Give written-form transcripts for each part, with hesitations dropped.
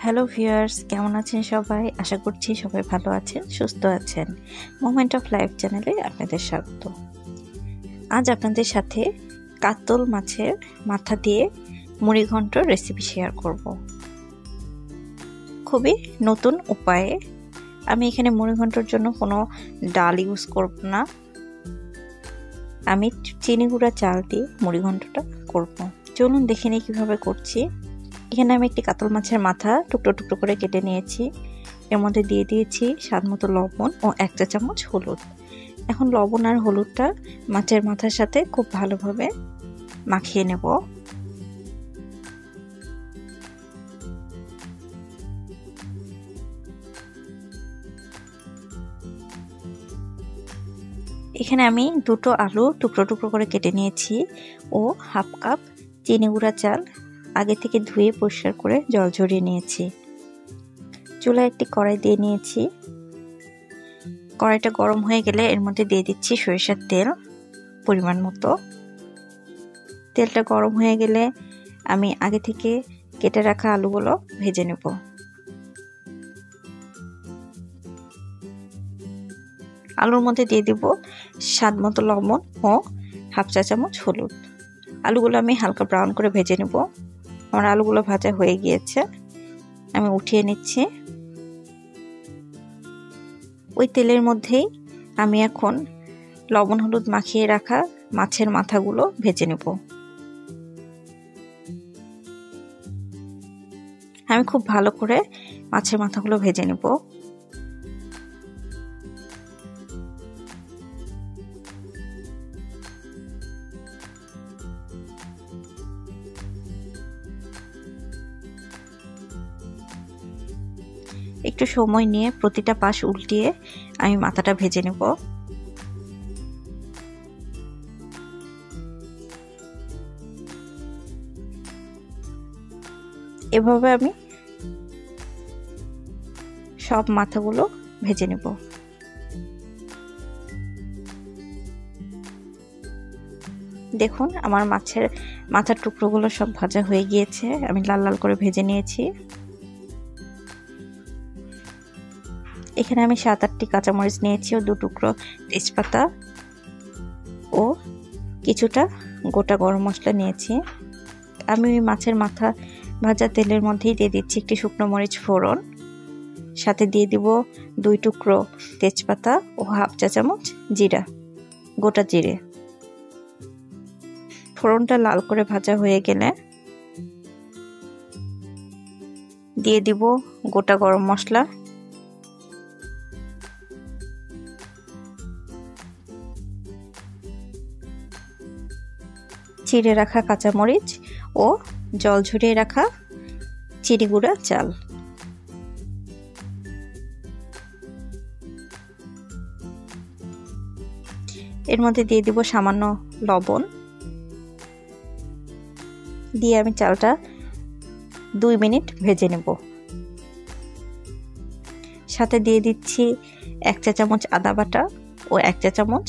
Hello viewers, কেমন আছেন সবাই? আশা করছি সবাই ভালো আছেন, সুস্থ আছেন। মোমেন্ট অফ লাইফ চ্যানেলে আপনাদের স্বাগত। আজ আপনাদের সাথে কাতল মাছের মাথা দিয়ে মুড়িঘণ্ট রেসিপি শেয়ার করব। খুবই নতুন উপায়ে। আমি এখানে মুড়িঘণ্টর জন্য কোনো ডাল ইউজ করব না, আমি চিনি গুঁড়া চাল দিয়ে মুড়িঘণ্টটা করব। চলুন দেখে নিই কীভাবে করছি। এখানে আমি একটি কাতল মাছের মাথা টুকরো টুকরো করে কেটে নিয়েছি। এর মধ্যে দিয়ে দিয়েছি স্বাদ মতো লবণ ও 1 চা চামচ হলুদ। এখন লবণ আর হলুদটা মাছের মাথার সাথে খুব ভালোভাবে মাখিয়ে নেব। এখানে আমি 2টো আলু টুকরো টুকরো করে কেটে নিয়েছি ও হাফ কাপ চিনি গুঁড়া চাল আগে থেকে ধুয়ে পরিষ্কার করে জল ঝরিয়ে নিয়েছি। চুলায় একটি কড়াই দিয়ে নিয়েছি। কড়াইটা গরম হয়ে গেলে এর মধ্যে দিয়ে দিচ্ছি সরিষার তেল পরিমাণ মতো। তেলটা গরম হয়ে গেলে আমি আগে থেকে কেটে রাখা আলুগুলো ভেজে নেব। আলুর মধ্যে দিয়ে দিব স্বাদ মতো লবণ ও হাফ চা চামচ হলুদ। আলুগুলো আমি হালকা ব্রাউন করে ভেজে নেব। আমার আলুগুলো ভাজা হয়ে গিয়েছে, আমি উঠিয়ে নিচ্ছি। ওই তেলের মধ্যেই আমি এখন লবণ হলুদ মাখিয়ে রাখা মাছের মাথাগুলো ভেজে নেব। আমি খুব ভালো করে মাছের মাথাগুলো ভেজে নেব। একটু সময় নিয়ে প্রতিটা পাশ উল্টিয়ে আমি মাথাটা ভেজে নেব। এভাবে আমি সব মাথাগুলো ভেজে নেব। দেখুন আমার মাথার টুকরোগুলো সব ভাজা হয়ে গিয়েছে, আমি লাল লাল করে ভেজে নিয়েছি। এখানে আমি 7-8টি কাঁচামরিচ নিয়েছি ও 2 টুকরো তেজপাতা ও কিছুটা গোটা গরম মশলা নিয়েছি। আমি ওই মাছের মাথা ভাজা তেলের মধ্যেই দিয়ে দিচ্ছি একটি শুকনো মরিচ ফোড়ন, সাথে দিয়ে দিব 2 টুকরো তেজপাতা ও হাফ চা চামচ জিরা, গোটা জিরে। ফোড়নটা লাল করে ভাজা হয়ে গেলে দিয়ে দিব গোটা গরম মশলা, চিড়ে রাখা কাঁচামরিচ ও জল ঝরিয়ে রাখা চিনি গুঁড়া চাল। এর মধ্যে দিয়ে দিব সামান্য লবণ, দিয়ে আমি চালটা 2 মিনিট ভেজে নেব। সাথে দিয়ে দিচ্ছি 1 চা চামচ আদা বাটা ও 1 চা চামচ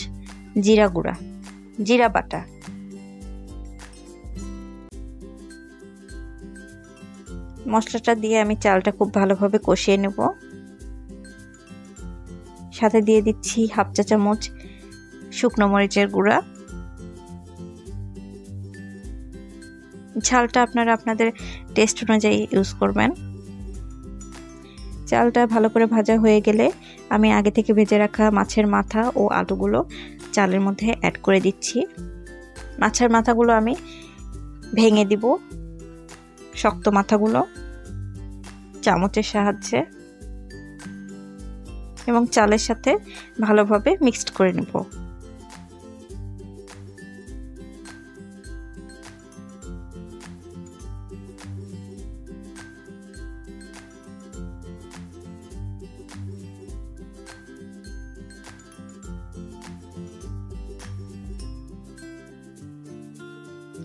জিরা বাটা। মশলাটা দিয়ে আমি চালটা খুব ভালোভাবে কষিয়ে নেব। সাথে দিয়ে দিচ্ছি হাফ চা চামচ শুকনো মরিচের গুঁড়া। ঝালটা আপনারা আপনাদের টেস্ট অনুযায়ী ইউজ করবেন। চালটা ভালো করে ভাজা হয়ে গেলে আমি আগে থেকে ভেজে রাখা মাছের মাথা ও আলুগুলো চালের মধ্যে অ্যাড করে দিচ্ছি। মাছের মাথাগুলো আমি ভেঙে দিব, শক্ত মাথাগুলো চামচের সাহায্যে, এবং চালের সাথে ভালোভাবে মিক্সড করে নেব।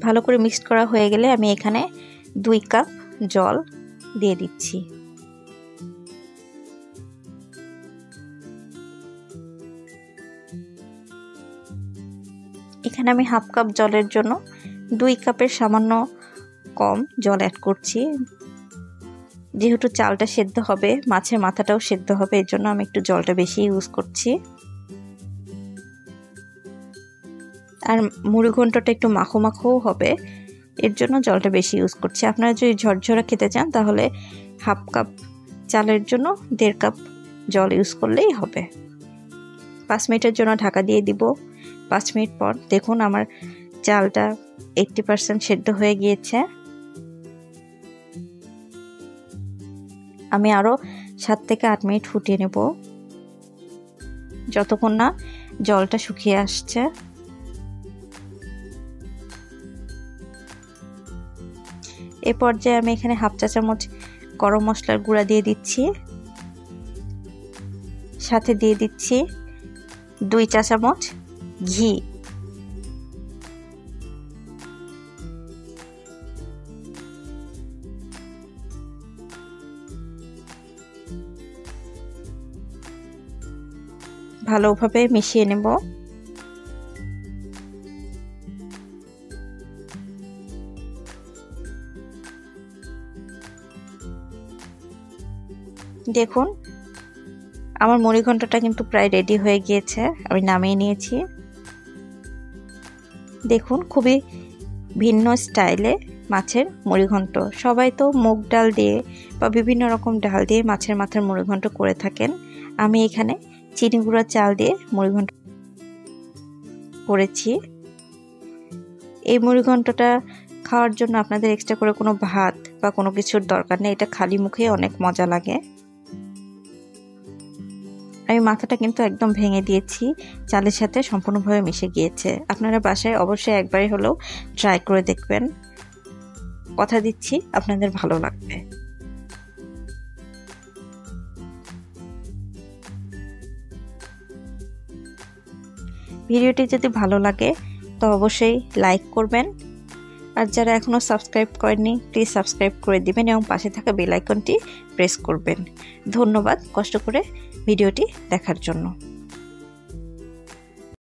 ভালো করে মিক্সড করা হয়ে গেলে আমি এখানে 2 কাপ জল দিয়ে দিচ্ছি। এখানে আমি হাফ কাপ জলের জন্য 2 কাপের সামান্য কম জল অ্যাড করছি। যেহেতু চালটা সেদ্ধ হবে, মাছের মাথাটাও সেদ্ধ হবে, এর জন্য আমি একটু জলটা বেশি ইউজ করছি। আর মুড়ি ঘন্টটা একটু মাখো মাখোও হবে, এর জন্য জলটা বেশি ইউজ করছি। আপনারা যদি ঝরঝরা খেতে চান তাহলে হাফ কাপ চালের জন্য 1.5 কাপ জল ইউজ করলেই হবে। 5 মিনিটের জন্য ঢাকা দিয়ে দিব। 5 মিনিট পর দেখুন আমার চালটা 80% সেদ্ধ হয়ে গিয়েছে। আমি আরও 7 থেকে 8 মিনিট ফুটিয়ে নেব, যতক্ষণ না জলটা শুকিয়ে আসছে। এই পর্যায়ে আমি এখানে হাফ চা চামচ গরম মশলার গুঁড়া দিয়ে দিচ্ছি, সাথে দিয়ে দিচ্ছি 2 চা চামচ ঘি। ভালোভাবে মিশিয়ে নেব। দেখুন আমার মুড়ি ঘন্টটা কিন্তু প্রায় রেডি হয়ে গিয়েছে, আমি নামিয়ে নিয়েছি। দেখুন খুবই ভিন্ন স্টাইলে মাছের মুড়ি ঘন্ট। সবাই তো মুগ ডাল দিয়ে বা বিভিন্ন রকম ডাল দিয়ে মাছের মাথার মুড়ি ঘন্ট করে থাকেন, আমি এখানে চিনি গুঁড়া চাল দিয়ে মুড়ি ঘন্ট করেছি। এই মুড়ি ঘন্টটা খাওয়ার জন্য আপনাদের এক্সট্রা করে কোনো ভাত বা কোনো কিছুর দরকার নেই, এটা খালি মুখে অনেক মজা লাগে। আমি মাথাটা কিন্তু একদম ভেঙে দিয়েছি, চালের সাথে সম্পূর্ণভাবে মিশে গিয়েছে। আপনারা বাসায় অবশ্যই একবারই হলেও ট্রাই করে দেখবেন, কথা দিচ্ছি আপনাদের ভালো লাগবে। ভিডিওটি যদি ভালো লাগে তো অবশ্যই লাইক করবেন, আর যারা এখনো সাবস্ক্রাইব করেননি প্লিজ সাবস্ক্রাইব করে দিবেন এবং পাশে থাকা বেল আইকনটি প্রেস করবেন। ধন্যবাদ কষ্ট করে ভিডিওটি দেখার জন্য।